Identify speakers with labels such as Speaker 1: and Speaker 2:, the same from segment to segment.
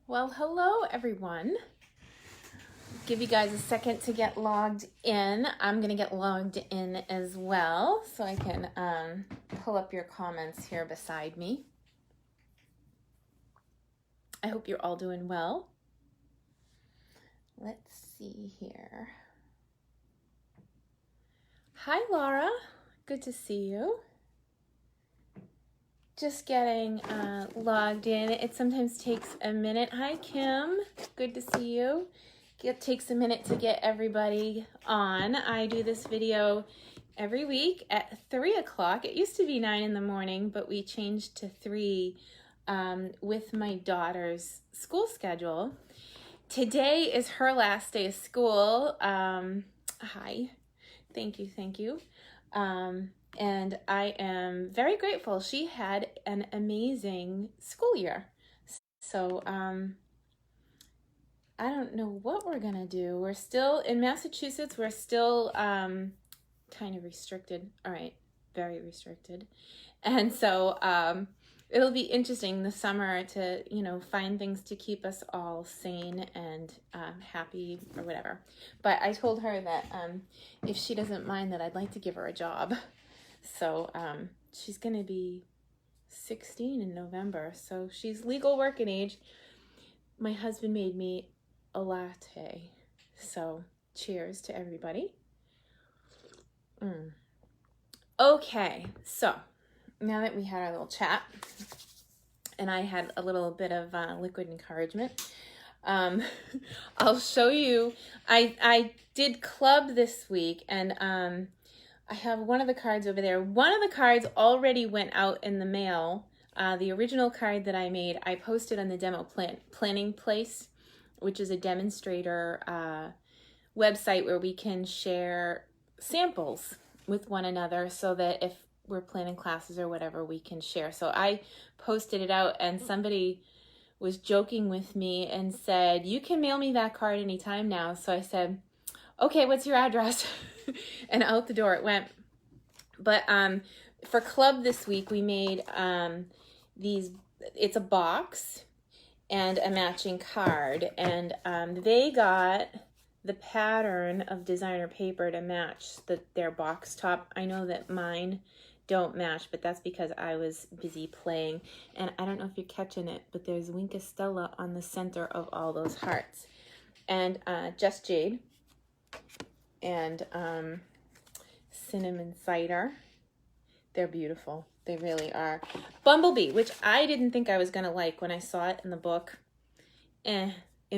Speaker 1: Well, hello everyone. Give you guys a second to get logged in. I'm gonna get logged in as well so I can pull up your comments here beside me. I hope you're all doing well. Let's see here. Hi Laura, good to see you. Just getting logged in. It sometimes takes a minute. Hi Kim, good to see you. It takes a minute to get everybody on. I do this video every week at 3 o'clock. It used to be 9 in the morning, but we changed to 3 with my daughter's school schedule. Today is her last day of school. Hi, thank you. And I am very grateful. She had an amazing school year. So I don't know what we're gonna do. We're still in Massachusetts. We're still kind of restricted. All right, very restricted. And so it'll be interesting this summer to, find things to keep us all sane and happy or whatever. But I told her that if she doesn't mind, that I'd like to give her a job. So she's gonna be 16 in November. So she's legal working age. My husband made me a latte. So cheers to everybody. Okay, so now that we had our little chat and I had a little bit of liquid encouragement, I'll show you. I did club this week, and I have one of the cards over there. One of the cards already went out in the mail. The original card that I made, I posted on the Demo Planning Place, which is a demonstrator website where we can share samples with one another so that if we're planning classes or whatever, we can share. So I posted it out, and somebody was joking with me and said, "You can mail me that card anytime now." So I said, "Okay, what's your address?" And out the door it went. But for club this week, we made these. It's a box and a matching card, and they got the pattern of designer paper to match their box top. I know that mine don't match, but that's because I was busy playing. And I don't know if you're catching it, but there's Winka Stella on the center of all those hearts. And Just Jade and Cinnamon Cider. They're beautiful. They really are. Bumblebee, which I didn't think I was going to like when I saw it in the book. In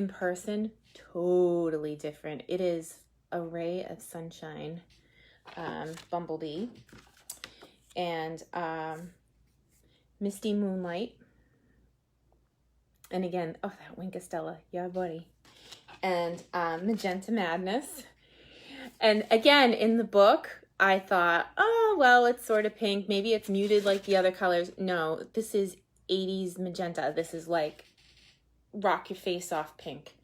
Speaker 1: person, totally different. It is a ray of sunshine. Bumblebee. And Misty Moonlight. And again, oh, that Winka Stella. Yeah, buddy. And Magenta Madness. And again, in the book, I thought, oh, well, it's sort of pink. Maybe it's muted like the other colors. No, this is 80s magenta. This is like rock your face off pink.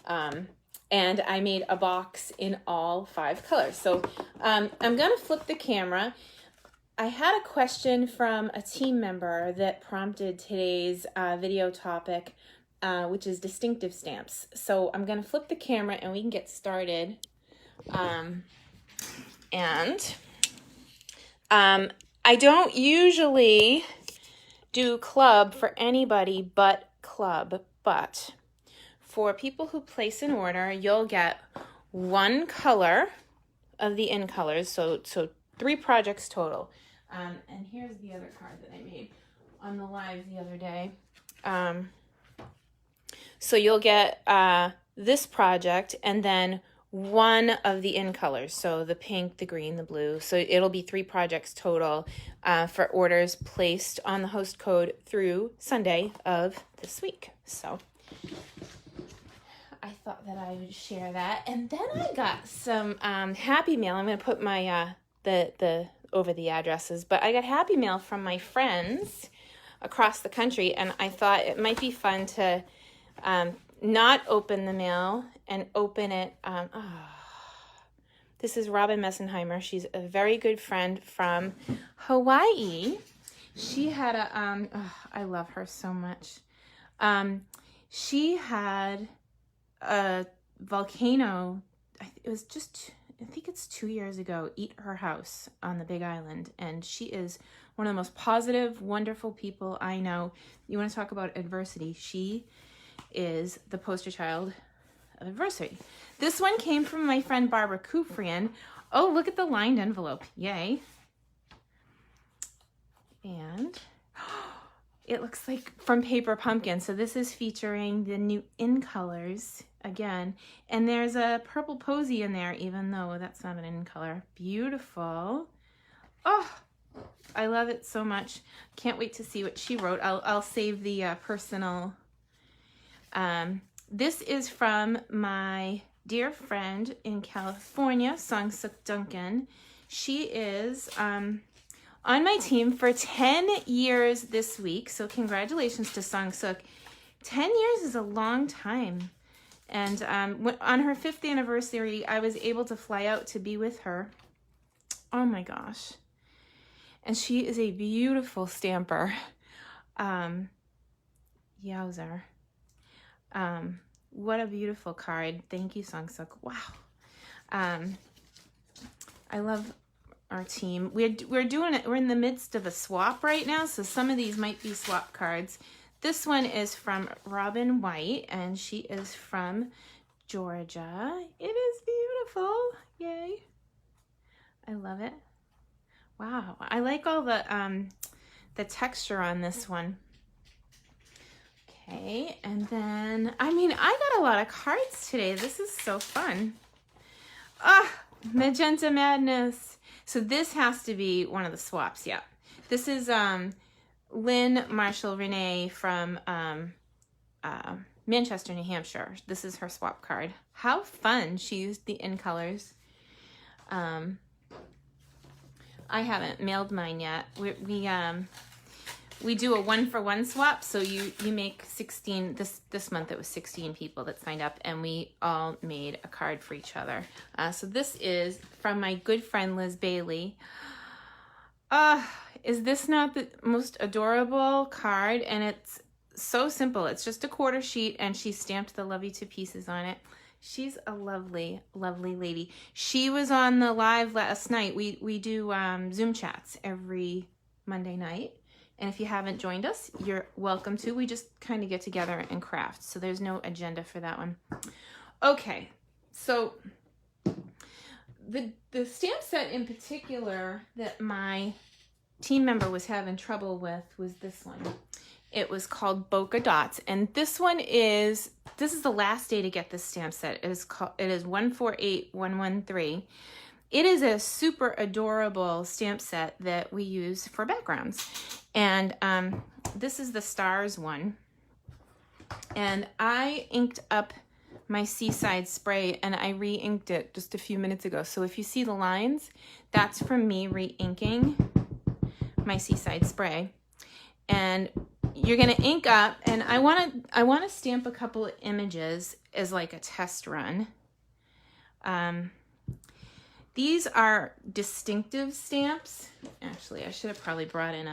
Speaker 1: And I made a box in all 5 colors. So I'm going to flip the camera. I had a question from a team member that prompted today's video topic, which is distinctive stamps. So I'm going to flip the camera and we can get started. I don't usually do club for anybody but club, but for people who place an order, you'll get 1 color of the in colors, so 3 projects total. And here's the other card that I made on the live the other day. So you'll get this project and then 1 of the in colors, so the pink, the green, the blue. So it'll be 3 projects total for orders placed on the host code through Sunday of this week. So I thought that I would share that. And then I got some happy mail. I'm going to put my the over the addresses, but I got happy mail from my friends across the country, and I thought it might be fun to not open the mail and open it. This is Robin Messenheimer. She's a very good friend from Hawaii. She had a, I love her so much. She had a volcano, I think it's 2 years ago, eat her house on the Big Island. And she is one of the most positive, wonderful people I know. You want to talk about adversity? She is the poster child of adversity. This one came from my friend Barbara Kufrian. Oh, look at the lined envelope. Yay. And it looks like from Paper Pumpkin. So this is featuring the new In Colors again. And there's a purple posy in there, even though that's not an in color. Beautiful. Oh, I love it so much. Can't wait to see what she wrote. I'll save the personal. This is from my dear friend in California, Song-Suk Duncan. She is on my team for 10 years this week. So congratulations to Song-Suk. 10 years is a long time. And on her 5th anniversary, I was able to fly out to be with her. Oh my gosh. And she is a beautiful stamper. Yowzer. What a beautiful card. Thank you, Song-Suk. Wow. I love our team. We're doing it. We're in the midst of a swap right now, so some of these might be swap cards. This one is from Robin White, and she is from Georgia. It is beautiful. Yay. I love it. Wow. I like all the texture on this one. Okay, and then, I mean, I got a lot of cards today. This is so fun. Ah, Magenta Madness. So this has to be one of the swaps, yeah. This is Lynn Marshall Renee from Manchester, New Hampshire. This is her swap card. How fun. She used the In Colors. I haven't mailed mine yet. We do a 1-for-1 swap, so you make 16, this month it was 16 people that signed up, and we all made a card for each other. So this is from my good friend Liz Bailey. Is this not the most adorable card? And it's so simple. It's just a quarter sheet, and she stamped the Love You to Pieces on it. She's a lovely, lovely lady. She was on the live last night. We do Zoom chats every Monday night. And if you haven't joined us, you're welcome to. We just kind of get together and craft. So there's no agenda for that one. Okay, so the stamp set in particular that my team member was having trouble with was this one. It was called Bokeh Dots. And this is the last day to get this stamp set. It is 148113. It is a super adorable stamp set that we use for backgrounds. And this is the stars one. And I inked up my Seaside spray, and I re-inked it just a few minutes ago. So if you see the lines, that's from me re-inking my Seaside spray. And you're gonna ink up, and I wanna stamp a couple of images as like a test run. These are distinctive stamps. Actually, I should have probably brought in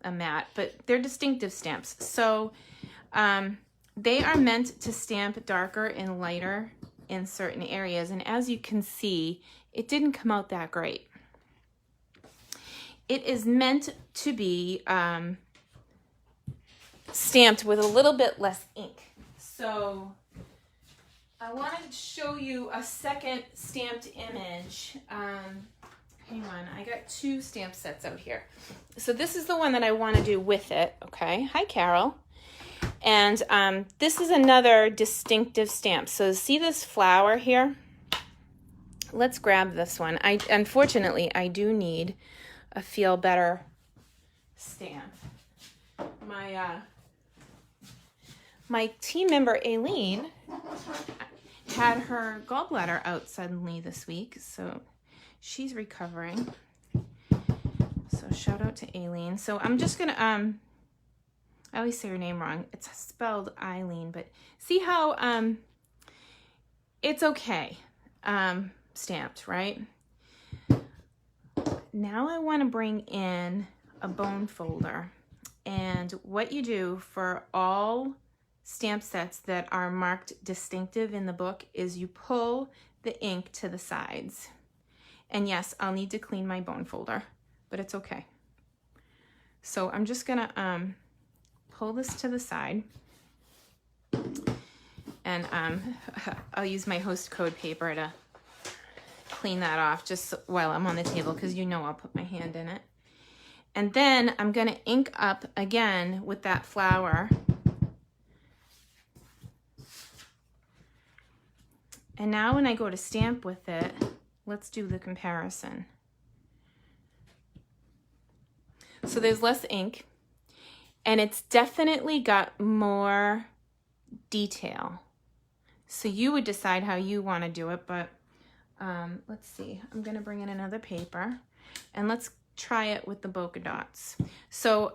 Speaker 1: a mat, but they're distinctive stamps. So they are meant to stamp darker and lighter in certain areas. And as you can see, it didn't come out that great. It is meant to be stamped with a little bit less ink. So I wanted to show you a second stamped image. Hang on, I got 2 stamp sets out here. So this is the one that I want to do with it, okay? Hi, Carol. And this is another distinctive stamp. So see this flower here? Let's grab this one. Unfortunately, I do need a Feel Better stamp. My team member, Aileen, had her gallbladder out suddenly this week, so she's recovering. So shout out to Aileen. So I'm just gonna I always say her name wrong. It's spelled Eileen, but see how it's okay stamped, right? Now I want to bring in a bone folder, and what you do for all stamp sets that are marked distinctive in the book is you pull the ink to the sides. And yes, I'll need to clean my bone folder, but it's okay. So I'm just gonna pull this to the side, and I'll use my host code paper to clean that off just while I'm on the table, because you know I'll put my hand in it. And then I'm gonna ink up again with that flower. And now when I go to stamp with it, let's do the comparison. So there's less ink, and it's definitely got more detail. So you would decide how you want to do it, but let's see. I'm going to bring in another paper, and let's try it with the polka dots. So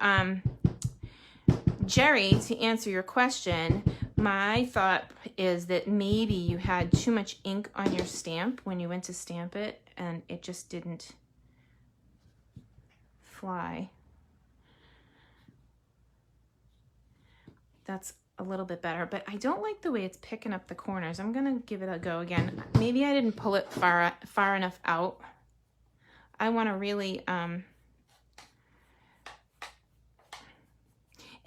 Speaker 1: Jerry, to answer your question, my thought is that maybe you had too much ink on your stamp when you went to stamp it, and it just didn't fly. That's a little bit better, but I don't like the way it's picking up the corners. I'm gonna give it a go again. Maybe I didn't pull it far enough out. I want to really and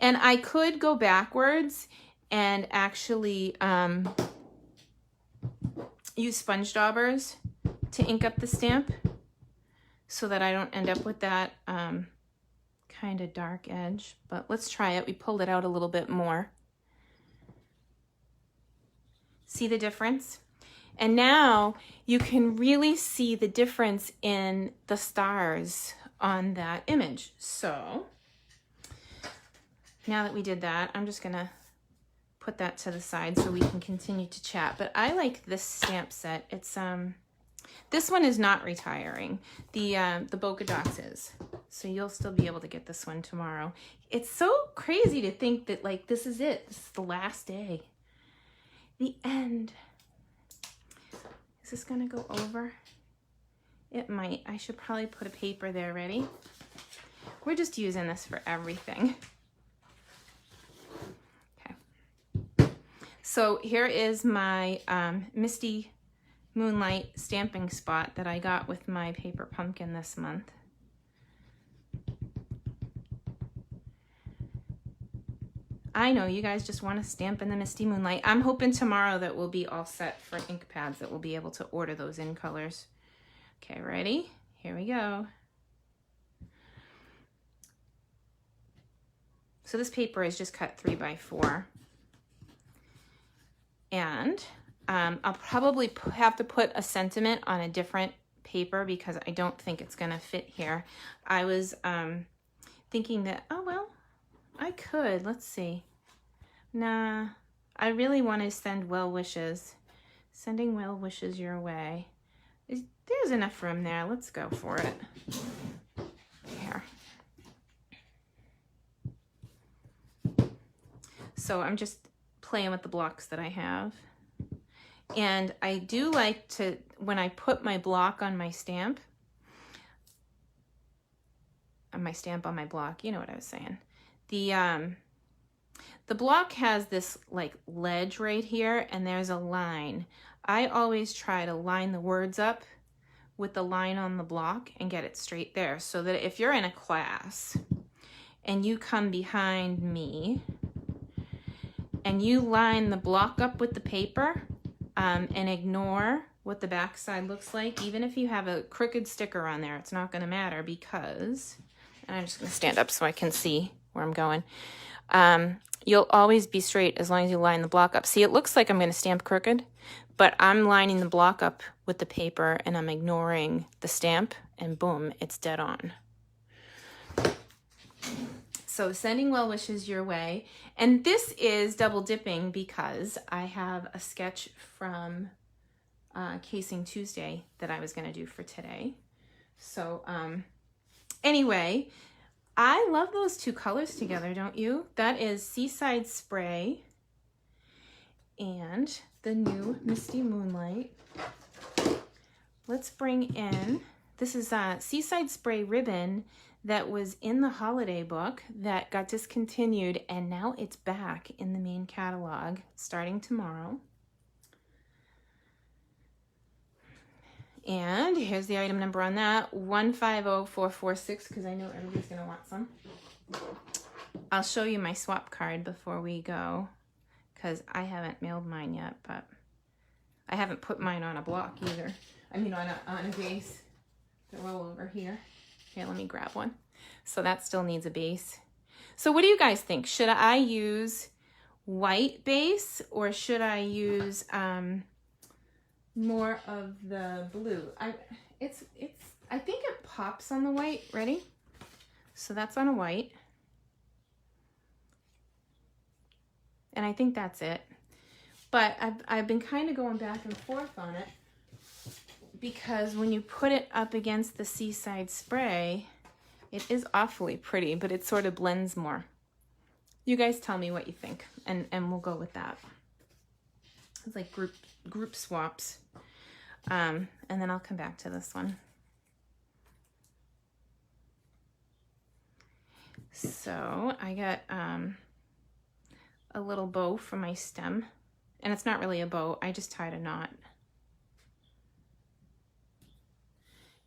Speaker 1: I could go backwards and actually use sponge daubers to ink up the stamp so that I don't end up with that kind of dark edge. But let's try it. We pulled it out a little bit more. See the difference? And now you can really see the difference in the stars on that image. So now that we did that, I'm just gonna put that to the side so we can continue to chat. But I like this stamp set. It's this one is not retiring. The polka dots is. So you'll still be able to get this one tomorrow. It's so crazy to think that, like, this is it. This is the last day. The end. Is this gonna go over? It might. I should probably put a paper there. Ready? We're just using this for everything. Okay. So here is my Misty Moonlight stamping spot that I got with my paper pumpkin this month. I know you guys just want to stamp in the Misty Moonlight. I'm hoping tomorrow that we'll be all set for ink pads, that we'll be able to order those in colors. Okay, ready? Here we go. So this paper is just cut 3x4. And I'll probably have to put a sentiment on a different paper because I don't think it's gonna fit here. I was thinking that, oh, well, I could, let's see. Nah, I really want to send well wishes. Sending well wishes your way. There's enough room there, let's go for it. Here. So I'm just playing with the blocks that I have. And I do like to, when I put my block on my stamp, on my block, you know what I was saying. The block has this like ledge right here, and there's a line. I always try to line the words up with the line on the block and get it straight there, so that if you're in a class and you come behind me and you line the block up with the paper and ignore what the back side looks like, even if you have a crooked sticker on there, it's not going to matter, because, and I'm just going to stand up so I can see where I'm going. You'll always be straight as long as you line the block up. See, it looks like I'm going to stamp crooked, but I'm lining the block up with the paper and I'm ignoring the stamp, and boom, it's dead on. So sending well wishes your way. And this is double dipping because I have a sketch from Casing Tuesday that I was going to do for today. So anyway, I love those two colors together, don't you? That is Seaside Spray and the new Misty Moonlight. Let's bring in, this is Seaside Spray ribbon that was in the holiday book that got discontinued, and now it's back in the main catalog starting tomorrow. And here's the item number on that, 150446, because I know everybody's going to want some. I'll show you my swap card before we go, because I haven't mailed mine yet, but I haven't put mine on a block either. I mean on a base to roll over here. Here, let me grab one. So that still needs a base. So what do you guys think? Should I use white base, or should I use more of the blue? I think it pops on the white. Ready? So that's on a white. And I think that's it. But I've been kind of going back and forth on it, because when you put it up against the Seaside Spray, it is awfully pretty, but it sort of blends more. You guys tell me what you think, and we'll go with that. It's like group swaps. And then I'll come back to this one. So I got a little bow for my stem, and it's not really a bow, I just tied a knot.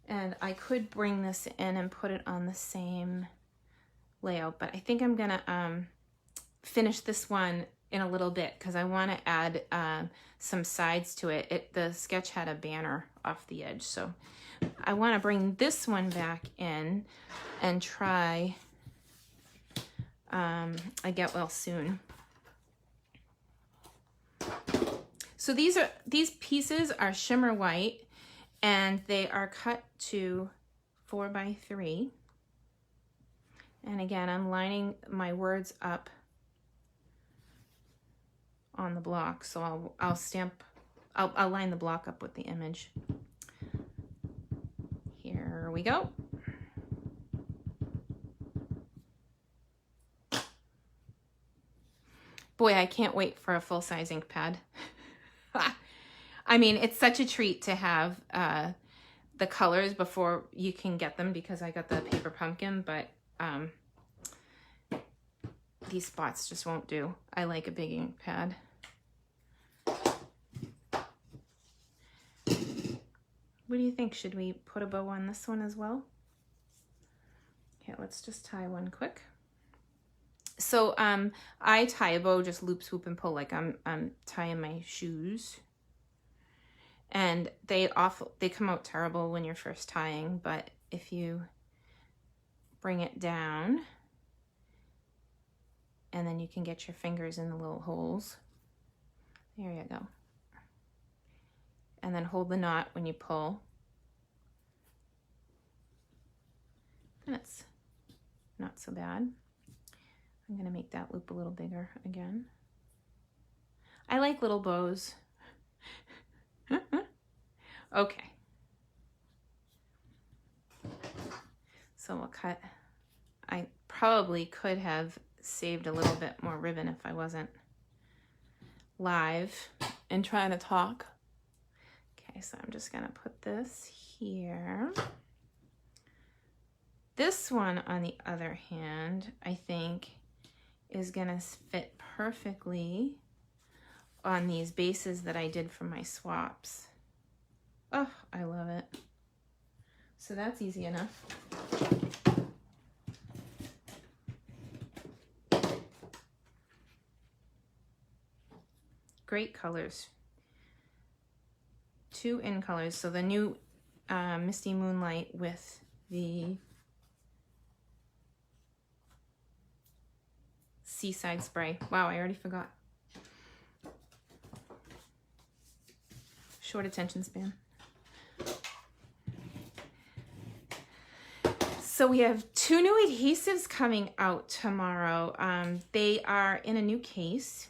Speaker 1: And I could bring this in and put it on the same layout, but I think I'm gonna finish this one in a little bit, because I want to add some sides to it. The sketch had a banner off the edge, so I want to bring this one back in and try a get well soon. So these pieces are shimmer white, and they are cut to 4x3. And again, I'm lining my words up on the block, so I'll line the block up with the image. Here we go. Boy, I can't wait for a full-size ink pad. I mean, it's such a treat to have the colors before you can get them, because I got the paper pumpkin, but these spots just won't do. I like a big ink pad. What do you think? Should we put a bow on this one as well? Okay, let's just tie one quick. So I tie a bow just loop, swoop, and pull like I'm tying my shoes. And they come out terrible when you're first tying, but if you bring it down, and then you can get your fingers in the little holes. There you go. And then hold the knot when you pull. And it's not so bad. I'm gonna make that loop a little bigger again. I like little bows. Okay. So we'll cut. I probably could have saved a little bit more ribbon if I wasn't live and trying to talk. Okay, so I'm just gonna put this here. This one, on the other hand, I think is gonna fit perfectly on these bases that I did for my swaps. Oh, I love it. So that's easy enough. Great colors. 2 in colors. So the new Misty Moonlight with the Seaside Spray. Wow, I already forgot. Short attention span. So we have 2 new adhesives coming out tomorrow. They are in a new case,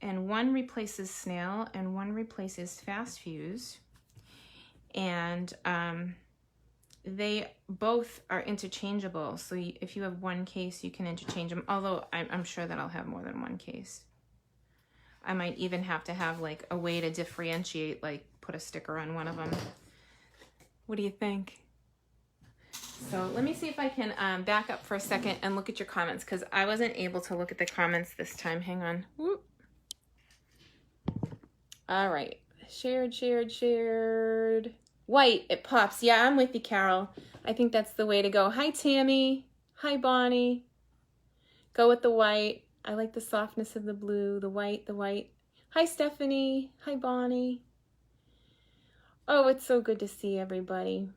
Speaker 1: and one replaces snail and one replaces fast fuse. And they both are interchangeable. So if you have one case, you can interchange them. Although I'm sure that I'll have more than one case. I might even have to have like a way to differentiate, like put a sticker on one of them. What do you think? So let me see if I can back up for a second and look at your comments, because I wasn't able to look at the comments this time. Hang on. Whoop. All right. Shared, shared, shared. White, it pops. Yeah, I'm with you, Carol. I think that's the way to go. Hi, Tammy. Hi, Bonnie. Go with the white. I like the softness of the blue, the white, the white. Hi, Stephanie. Hi, Bonnie. Oh, it's so good to see everybody.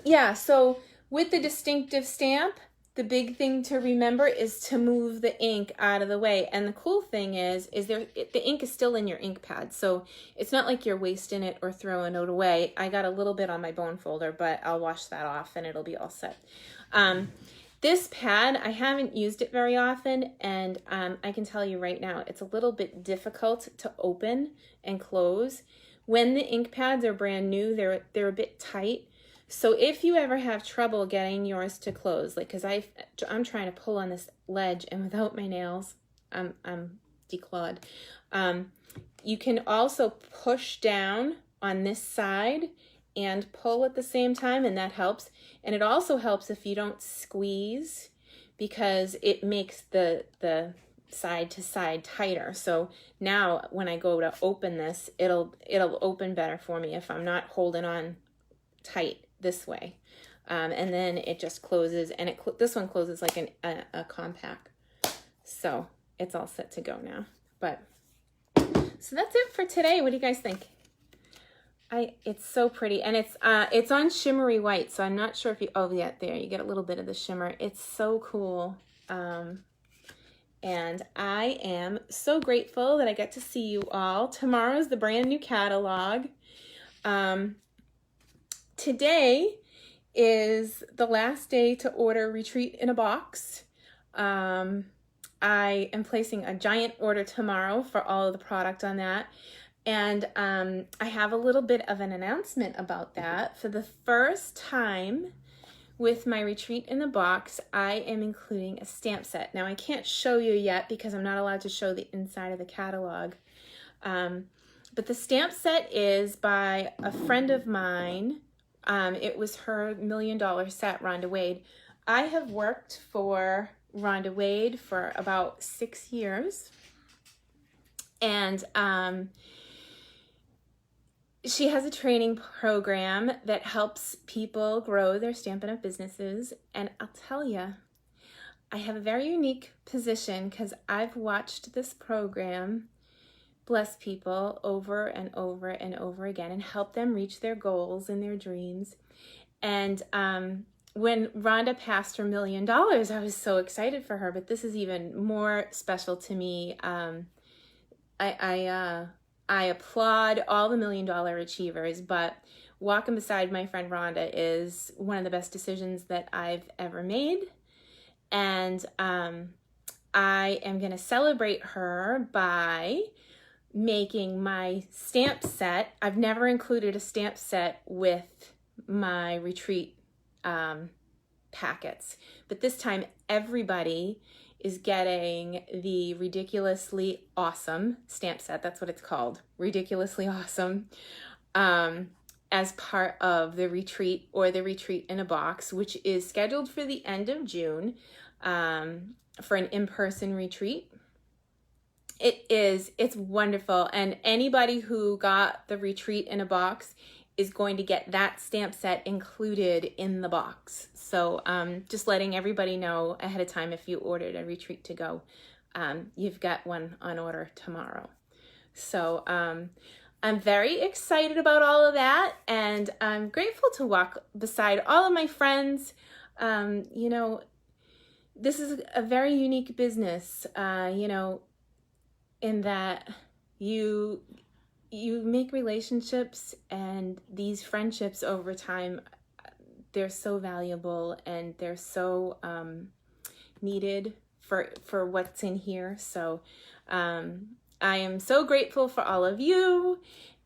Speaker 1: Yeah, so with the distinctive stamp, the big thing to remember is to move the ink out of the way. And the cool thing is the ink is still in your ink pad. So it's not like you're wasting it or throwing it away. I got a little bit on my bone folder, but I'll wash that off and it'll be all set. This pad, I haven't used it very often, and I can tell you right now, it's a little bit difficult to open and close. When the ink pads are brand new, they're a bit tight. So if you ever have trouble getting yours to close, like, because I'm trying to pull on this ledge, and without my nails, I'm declawed. You can also push down on this side and pull at the same time, and that helps. And it also helps if you don't squeeze, because it makes the side to side tighter. So now when I go to open this, it'll open better for me if I'm not holding on tight this way. And then it just closes, and this one closes like a compact. So it's all set to go now. But so that's it for today. What do you guys think? It's so pretty, and it's on shimmery white, so I'm not sure if you, oh yeah, there, you get a little bit of the shimmer. It's so cool. And I am so grateful that I get to see you all. Tomorrow's the brand new catalog. Today is the last day to order Retreat in a Box. I am placing a giant order tomorrow for all of the product on that. And I have a little bit of an announcement about that. For the first time with my Retreat in the Box, I am including a stamp set. Now, I can't show you yet because I'm not allowed to show the inside of the catalog. But the stamp set is by a friend of mine. It was her $1 million set, Rhonda Wade. I have worked for Rhonda Wade for about 6 years. And she has a training program that helps people grow their Stampin' Up! Businesses. And I'll tell you, I have a very unique position because I've watched this program bless people over and over and over again and help them reach their goals and their dreams. And when Rhonda passed her $1 million, I was so excited for her, but this is even more special to me. I applaud all the $1 million achievers, but walking beside my friend Rhonda is one of the best decisions that I've ever made. And I am going to celebrate her by making my stamp set. I've never included a stamp set with my Retreat packets, but this time everybody is getting the Ridiculously Awesome stamp set. That's what it's called, Ridiculously Awesome, as part of the Retreat, or the Retreat in a Box, which is scheduled for the end of June for an in-person retreat. It's wonderful, and anybody who got the Retreat in a Box is going to get that stamp set included in the box. So just letting everybody know ahead of time, if you ordered a Retreat to go, you've got one on order tomorrow. So I'm very excited about all of that, and I'm grateful to walk beside all of my friends. You know, this is a very unique business, you know, in that you make relationships, and these friendships over time, they're so valuable, and they're so needed for what's in here. So I am so grateful for all of you,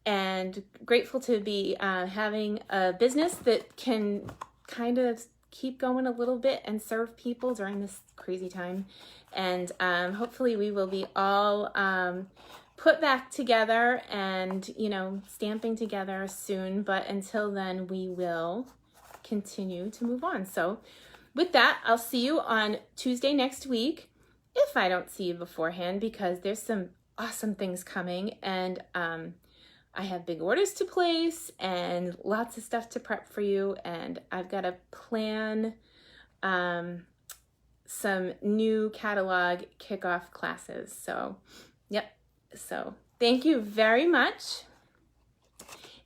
Speaker 1: and grateful to be having a business that can kind of keep going a little bit and serve people during this crazy time. And hopefully we will be all put back together and, you know, stamping together soon. But until then, we will continue to move on. So with that, I'll see you on Tuesday next week, if I don't see you beforehand, because there's some awesome things coming, and I have big orders to place and lots of stuff to prep for you, and I've got to plan some new catalog kickoff classes. So, yep. So, thank you very much,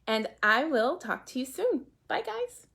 Speaker 1: and I will talk to you soon. Bye, guys.